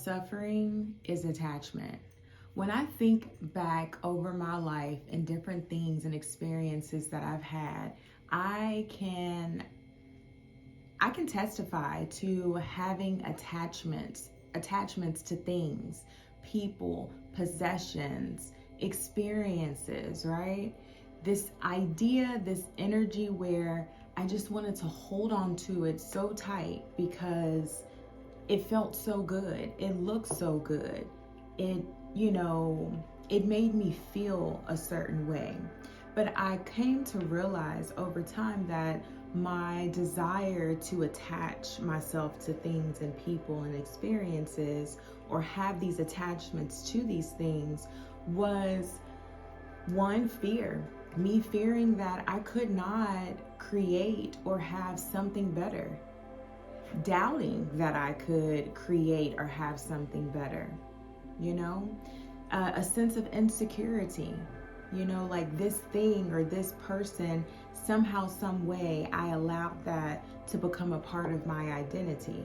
suffering is attachment. When I think back over my life and different things and experiences that I've had, I can I can testify to having attachments to things, people, possessions, experiences, right? This idea, this energy where I just wanted to hold on to it so tight because it felt so good. It looked so good. It, you know, it made me feel a certain way. But I came to realize over time that my desire to attach myself to things and people and experiences, or have these attachments to these things, was one, fear. Me fearing that I could not create or have something better. Doubting that I could create or have something better, a sense of insecurity, like this thing or this person, somehow, some way, I allowed that to become a part of my identity.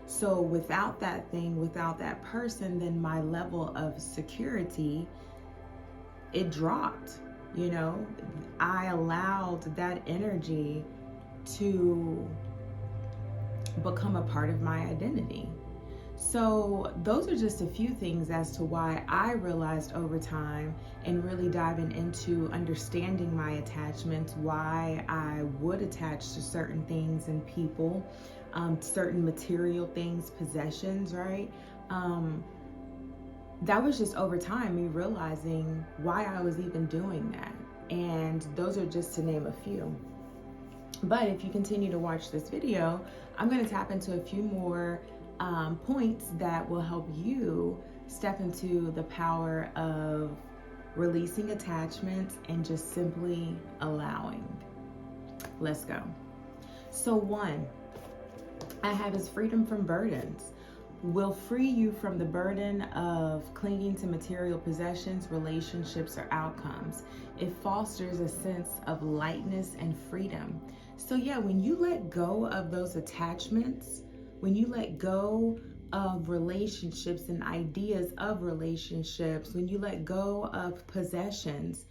So without that thing, without that person, then my level of security, it dropped. I allowed that energy to become a part of my identity. So those are just a few things as to why I realized over time, and really diving into understanding my attachments, why I would attach to certain things and people, certain material things, possessions, right? That was just over time me realizing why I was even doing that. And those are just to name a few. But if you continue to watch this video, I'm going to tap into a few more points that will help you step into the power of releasing attachments and just simply allowing. Let's go. So one I have is freedom from burdens. Will free you from the burden of clinging to material possessions, relationships, or outcomes. It fosters a sense of lightness and freedom. So yeah, when you let go of those attachments, when you let go of relationships and ideas of relationships, when you let go of possessions,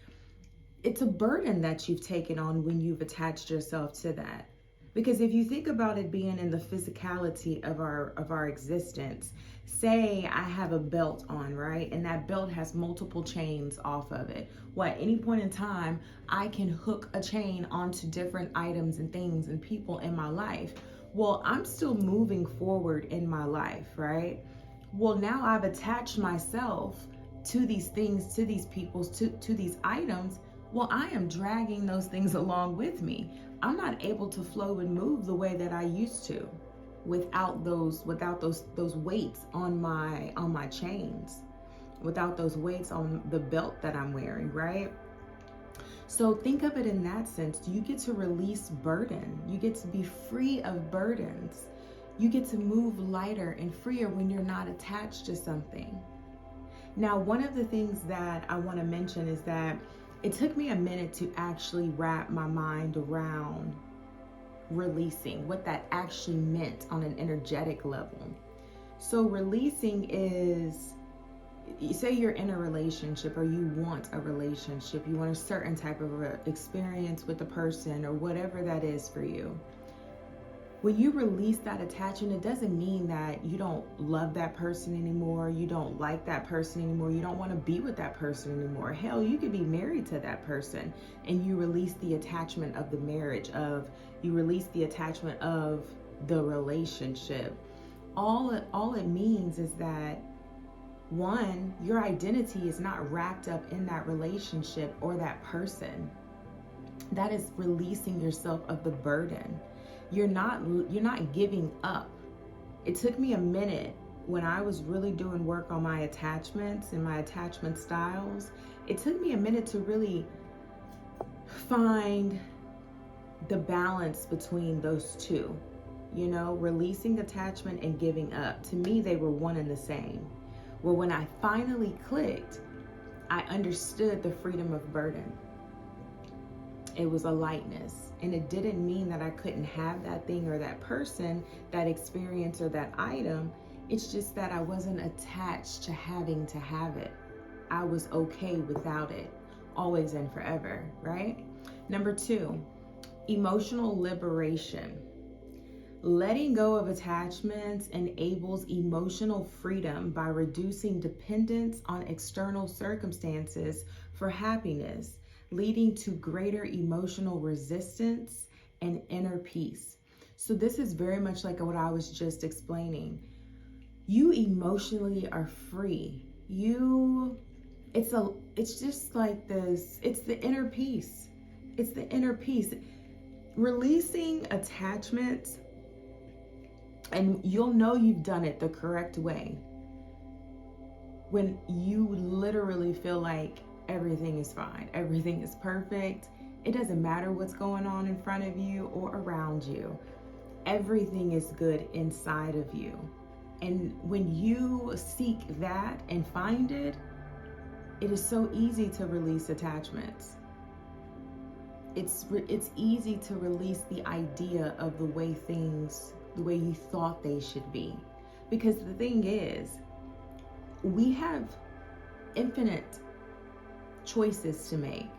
it's a burden that you've taken on when you've attached yourself to that. Because if you think about it being in the physicality of our existence, say I have a belt on, right? And that belt has multiple chains off of it. Well, at any point in time, I can hook a chain onto different items and things and people in my life. Well, I'm still moving forward in my life, right? Well, now I've attached myself to these things, to these people, to these items. Well, I am dragging those things along with me. I'm not able to flow and move the way that I used to without those weights on my chains, without those weights on the belt that I'm wearing, right? So think of it in that sense. You get to release burden. You get to be free of burdens. You get to move lighter and freer when you're not attached to something. Now, one of the things that I want to mention is that it took me a minute to actually wrap my mind around releasing, what that actually meant on an energetic level. So releasing is, say you're in a relationship or you want a relationship, you want a certain type of experience with a person or whatever that is for you. When you release that attachment, it doesn't mean that you don't love that person anymore, you don't like that person anymore, you don't want to be with that person anymore. Hell, you could be married to that person and you release the attachment of the marriage, you release the attachment of the relationship. All it means is that, one, your identity is not wrapped up in that relationship or that person. That is releasing yourself of the burden. You're not giving up. It took me a minute when I was really doing work on my attachments and my attachment styles. It took me a minute to really find the balance between those two, releasing attachment and giving up. To me, they were one and the same. Well, when I finally clicked, I understood the freedom of burden. It was a lightness, and it didn't mean that I couldn't have that thing or that person, that experience or that item. It's just that I wasn't attached to having to have it. I was okay without it, always and forever, right? Number 2, emotional liberation. Letting go of attachments enables emotional freedom by reducing dependence on external circumstances for happiness, leading to greater emotional resistance and inner peace. So this is very much like what I was just explaining. You emotionally are free. It's just like this, it's the inner peace. It's the inner peace. Releasing attachments, and you'll know you've done it the correct way when you literally feel like everything is fine, everything is perfect. It doesn't matter what's going on in front of you or around you. Everything is good inside of you. And when you seek that and find it, it is so easy to release attachments. It's easy to release the idea of the way you thought they should be. Because the thing is, we have infinite choices to make.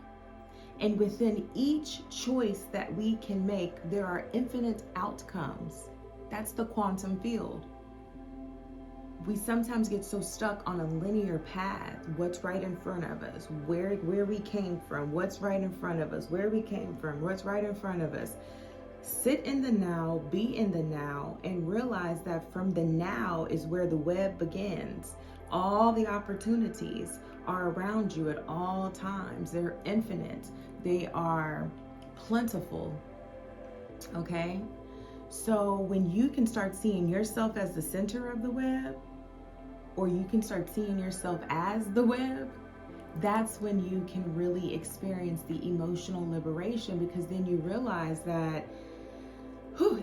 And within each choice that we can make, there are infinite outcomes. That's the quantum field. We sometimes get so stuck on a linear path. What's right in front of us, where we came from, what's right in front of us, where we came from, what's right in front of us. Sit in the now, be in the now, and realize that from the now is where the web begins. All the opportunities are around you at all times. They're infinite. They are plentiful. Okay? So when you can start seeing yourself as the center of the web, or you can start seeing yourself as the web, that's when you can really experience the emotional liberation, because then you realize that,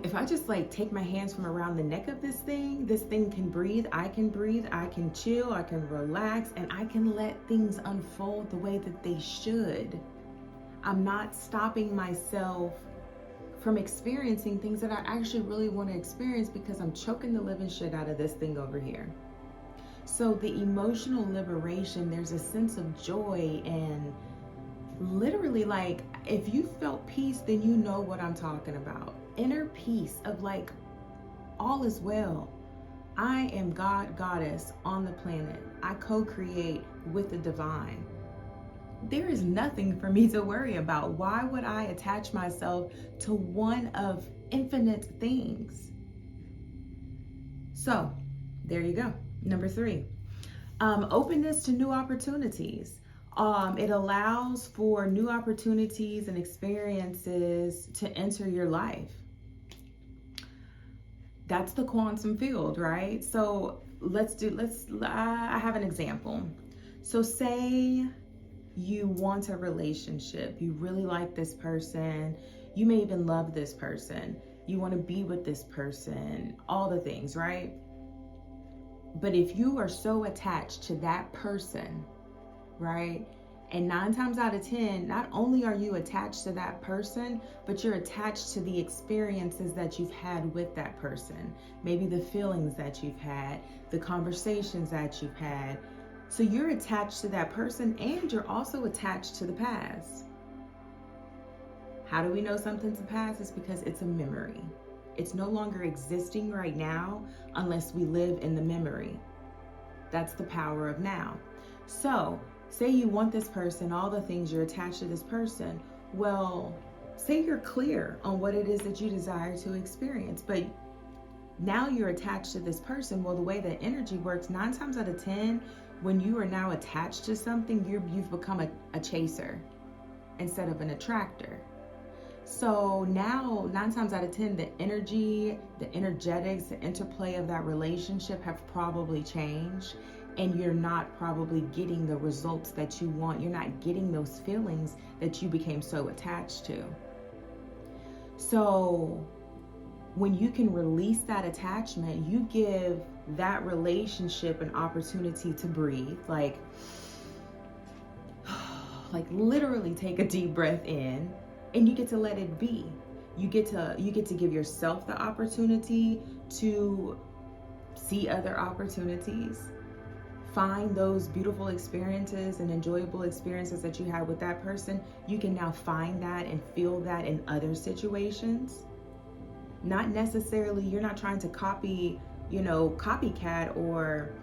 if I just take my hands from around the neck of this thing can breathe, I can chill, I can relax, and I can let things unfold the way that they should. I'm not stopping myself from experiencing things that I actually really want to experience because I'm choking the living shit out of this thing over here. So the emotional liberation, there's a sense of joy, and literally, if you felt peace, then you know what I'm talking about. Inner peace of all is well. I am God, goddess on the planet. I co-create with the divine. There is nothing for me to worry about. Why would I attach myself to one of infinite things? So there you go. Number 3, openness to new opportunities. It allows for new opportunities and experiences to enter your life. That's the quantum field, right? So I have an example. So say you want a relationship, you really like this person, you may even love this person, you want to be with this person, all the things, right? But if you are so attached to that person, right? And 9 times out of 10, not only are you attached to that person, but you're attached to the experiences that you've had with that person. Maybe the feelings that you've had, the conversations that you've had. So you're attached to that person, and you're also attached to the past. How do we know something's a past? It's because it's a memory. It's no longer existing right now unless we live in the memory. That's the power of now. So say you want this person, all the things, you're attached to this person. Well, say you're clear on what it is that you desire to experience, but now you're attached to this person. Well, the way that energy works, 9 times out of 10, when you are now attached to something, you've become a chaser instead of an attractor. So now 9 times out of 10, the energy, the energetics, the interplay of that relationship have probably changed, and you're not probably getting the results that you want. You're not getting those feelings that you became so attached to. So when you can release that attachment, you give that relationship an opportunity to breathe, like literally take a deep breath in, and you get to let it be. You get to give yourself the opportunity to see other opportunities, find those beautiful experiences and enjoyable experiences that you had with that person. You can now find that and feel that in other situations. Not necessarily, you're not trying to copycat or,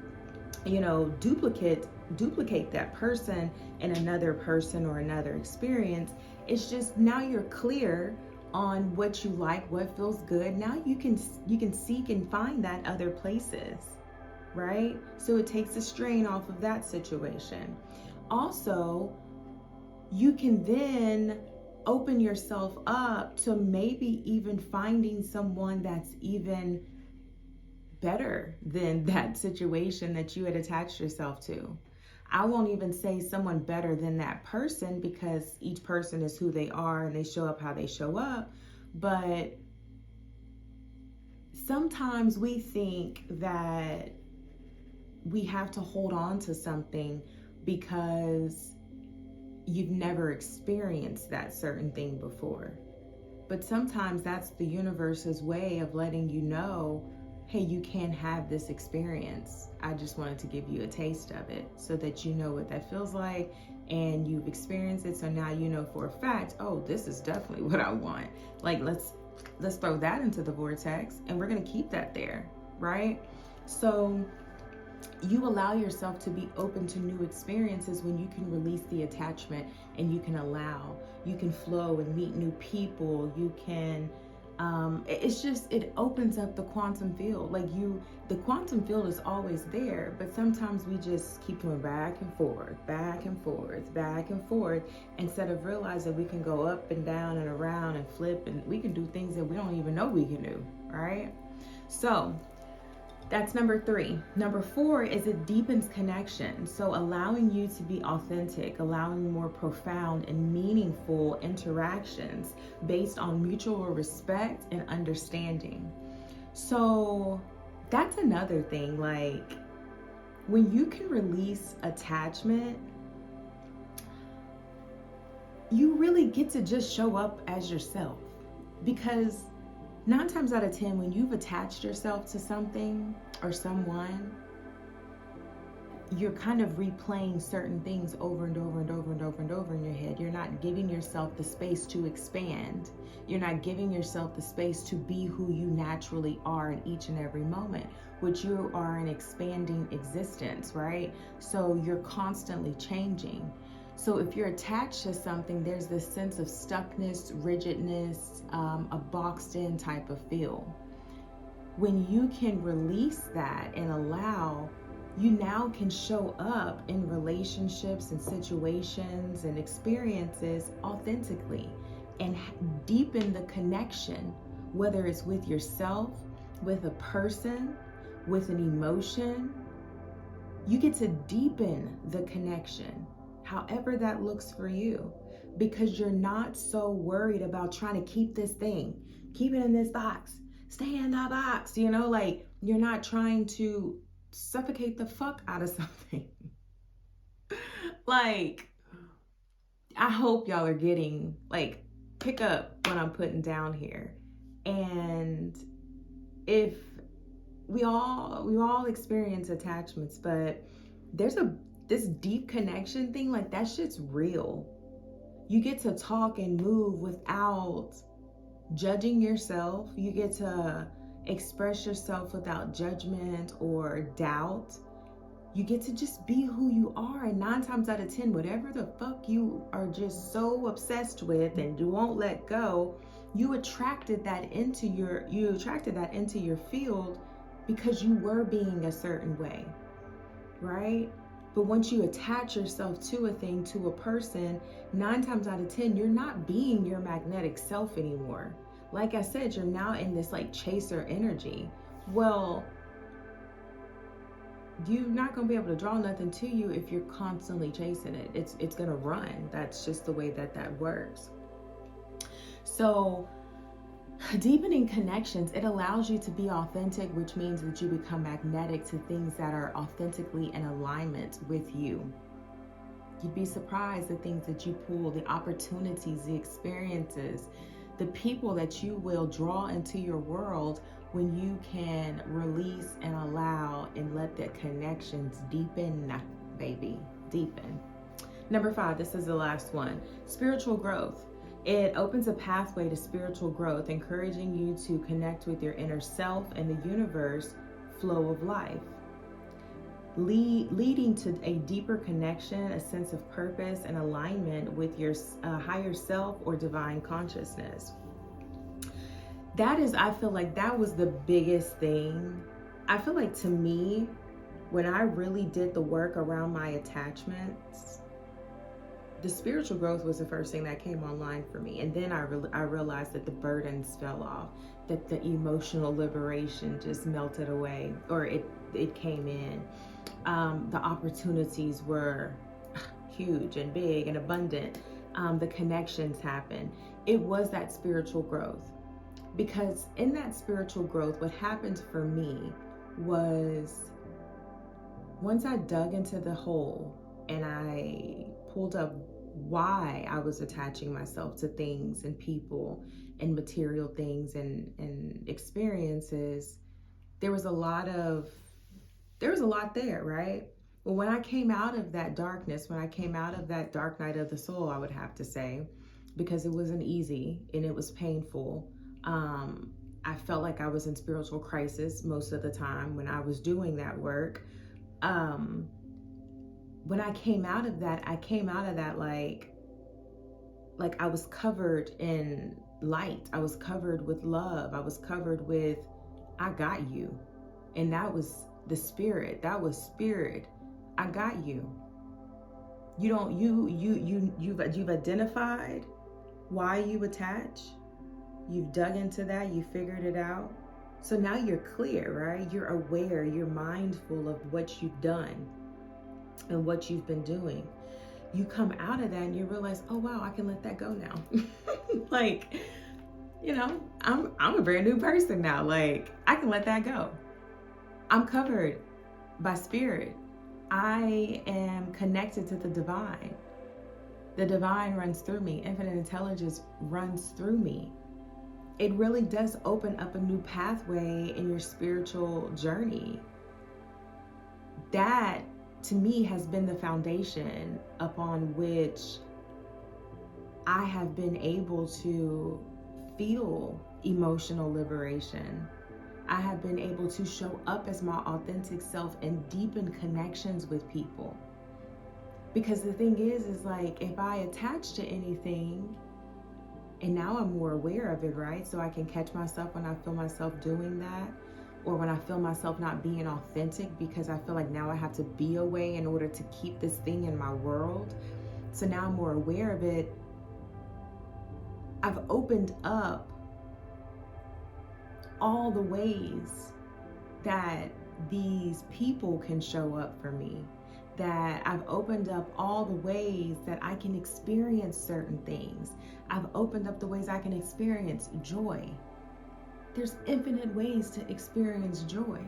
duplicate that person in another person or another experience. It's just now you're clear on what you like, what feels good. Now you can seek and find that other places, right? So it takes the strain off of that situation. Also, you can then open yourself up to maybe even finding someone that's even better than that situation that you had attached yourself to. I won't even say someone better than that person, because each person is who they are and they show up how they show up. But sometimes we think that we have to hold on to something because you've never experienced that certain thing before. But sometimes that's the universe's way of letting you know, hey, you can have this experience. I just wanted to give you a taste of it so that you know what that feels like and you've experienced it. So now you know for a fact, oh, this is definitely what I want. Like, let's throw that into the vortex and we're going to keep that there, right? So you allow yourself to be open to new experiences when you can release the attachment and you can allow, you can flow and meet new people. You can, it opens up the quantum field. The quantum field is always there, but sometimes we just keep going back and forth, back and forth, back and forth, instead of realizing we can go up and down and around and flip, and we can do things that we don't even know we can do, right? So that's number 3. Number 4 is it deepens connection. So allowing you to be authentic, allowing more profound and meaningful interactions based on mutual respect and understanding. So that's another thing. Like, when you can release attachment, you really get to just show up as yourself. Because 9 times out of 10, when you've attached yourself to something or someone, you're kind of replaying certain things over and over and over and over and over in your head. You're not giving yourself the space to expand. You're not giving yourself the space to be who you naturally are in each and every moment, which you are an expanding existence, right? So you're constantly changing. So if you're attached to something, there's this sense of stuckness, rigidness, a boxed in type of feel. When you can release that and allow, you now can show up in relationships and situations and experiences authentically and deepen the connection, whether it's with yourself, with a person, with an emotion. You get to deepen the connection, however that looks for you, because you're not so worried about trying to keep this thing, keep it in this box, stay in the box, like you're not trying to suffocate the fuck out of something. Like, I hope y'all are getting, pick up what I'm putting down here. And if we all experience attachments, but there's this deep connection thing, like that shit's real. You get to talk and move without judging yourself. You get to express yourself without judgment or doubt. You get to just be who you are. And 9 times out of 10, whatever the fuck you are just so obsessed with and you won't let go, you attracted that into your field because you were being a certain way, right? But once you attach yourself to a thing, to a person, 9 times out of 10, you're not being your magnetic self anymore. Like I said, you're now in this chaser energy. Well, you're not going to be able to draw nothing to you if you're constantly chasing it. It's going to run. That's just the way that works. So deepening connections, it allows you to be authentic, which means that you become magnetic to things that are authentically in alignment with you. You'd be surprised the things that you pull, the opportunities, the experiences, the people that you will draw into your world when you can release and allow and let the connections deepen, baby, deepen. Number 5, this is the last one, spiritual growth. It opens a pathway to spiritual growth, encouraging you to connect with your inner self and the universe flow of life, leading to a deeper connection, a sense of purpose and alignment with your higher self or divine consciousness. That is, I feel like that was the biggest thing. I feel like, to me, when I really did the work around my attachments, the spiritual growth was the first thing that came online for me. And then I realized that the burdens fell off, that the emotional liberation just melted away, or it came in. The opportunities were huge and big and abundant. The connections happened. It was that spiritual growth. Because in that spiritual growth, what happened for me was, once I dug into the hole and I pulled up why I was attaching myself to things and people and material things and experiences, there was a lot there, right? Well, when I came out of that darkness, when I came out of that dark night of the soul, I would have to say, because it wasn't easy and it was painful. I felt like I was in spiritual crisis most of the time when I was doing that work. When I came out of that, like I was covered in light. I was covered with love. I was covered with, I got you. And that was the spirit. That was spirit. I got you. You've identified why you attach. You've dug into that, you figured it out. So now you're clear, right? You're aware, you're mindful of what you've done and what you've been doing. You come out of that and you realize, oh wow, I can let that go now. Like, you know, I'm a brand new person now. Like, I can let that go. I'm covered by spirit. I am connected to the divine. The divine runs through me. Infinite intelligence runs through me. It really does open up a new pathway in your spiritual journey. That, to me, has been the foundation upon which I have been able to feel emotional liberation. I have been able to show up as my authentic self and deepen connections with people. Because the thing is like, if I attach to anything, and now I'm more aware of it, right? So I can catch myself when I feel myself doing that, or when I feel myself not being authentic, because I feel like now I have to be away in order to keep this thing in my world. So now I'm more aware of it. I've opened up all the ways that these people can show up for me. That I've opened up all the ways that I can experience certain things. I've opened up the ways I can experience joy. There's infinite ways to experience joy.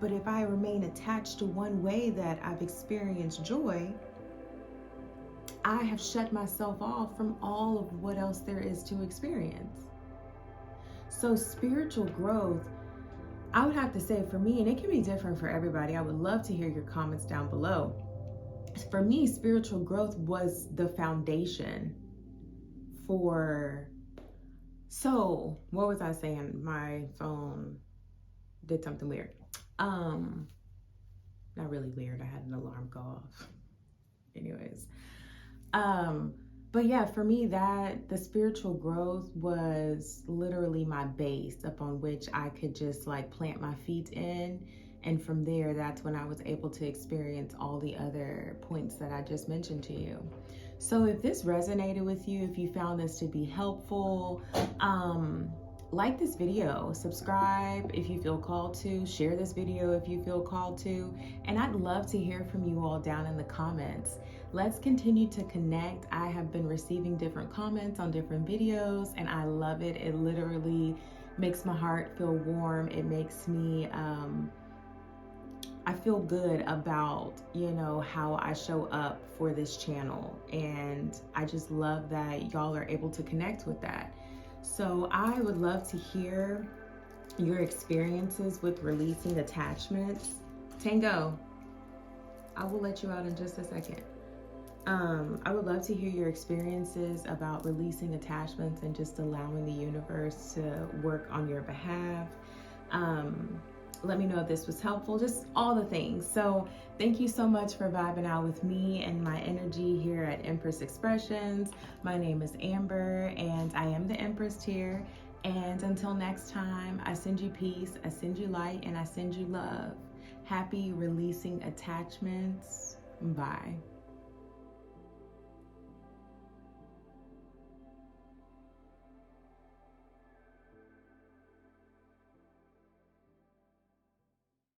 But if I remain attached to one way that I've experienced joy, I have shut myself off from all of what else there is to experience. So spiritual growth, I would have to say, for me, and it can be different for everybody, I would love to hear your comments down below. For me, spiritual growth was the foundation for, so what was I saying? My phone did something weird. Not really weird, I had an alarm go off. Anyways, but yeah, for me, that the spiritual growth was literally my base upon which I could just like plant my feet in. And from there, that's when I was able to experience all the other points that I just mentioned to you. So if this resonated with you, if you found this to be helpful, like this video, subscribe if you feel called to, share this video if you feel called to, and I'd love to hear from you all down in the comments. Let's continue to connect. I have been receiving different comments on different videos and I love it. It literally makes my heart feel warm. It makes me, I feel good about, you know, how I show up for this channel. And I just love that y'all are able to connect with that. So I would love to hear your experiences with releasing attachments. Tango, I will let you out in just a second. I would love to hear your experiences about releasing attachments and just allowing the universe to work on your behalf. Let me know if this was helpful, just all the things. So thank you so much for vibing out with me and my energy here at Empress Expressions. My name is Amber and I am the Empress here. And until next time, I send you peace, I send you light, and I send you love. Happy releasing attachments. Bye.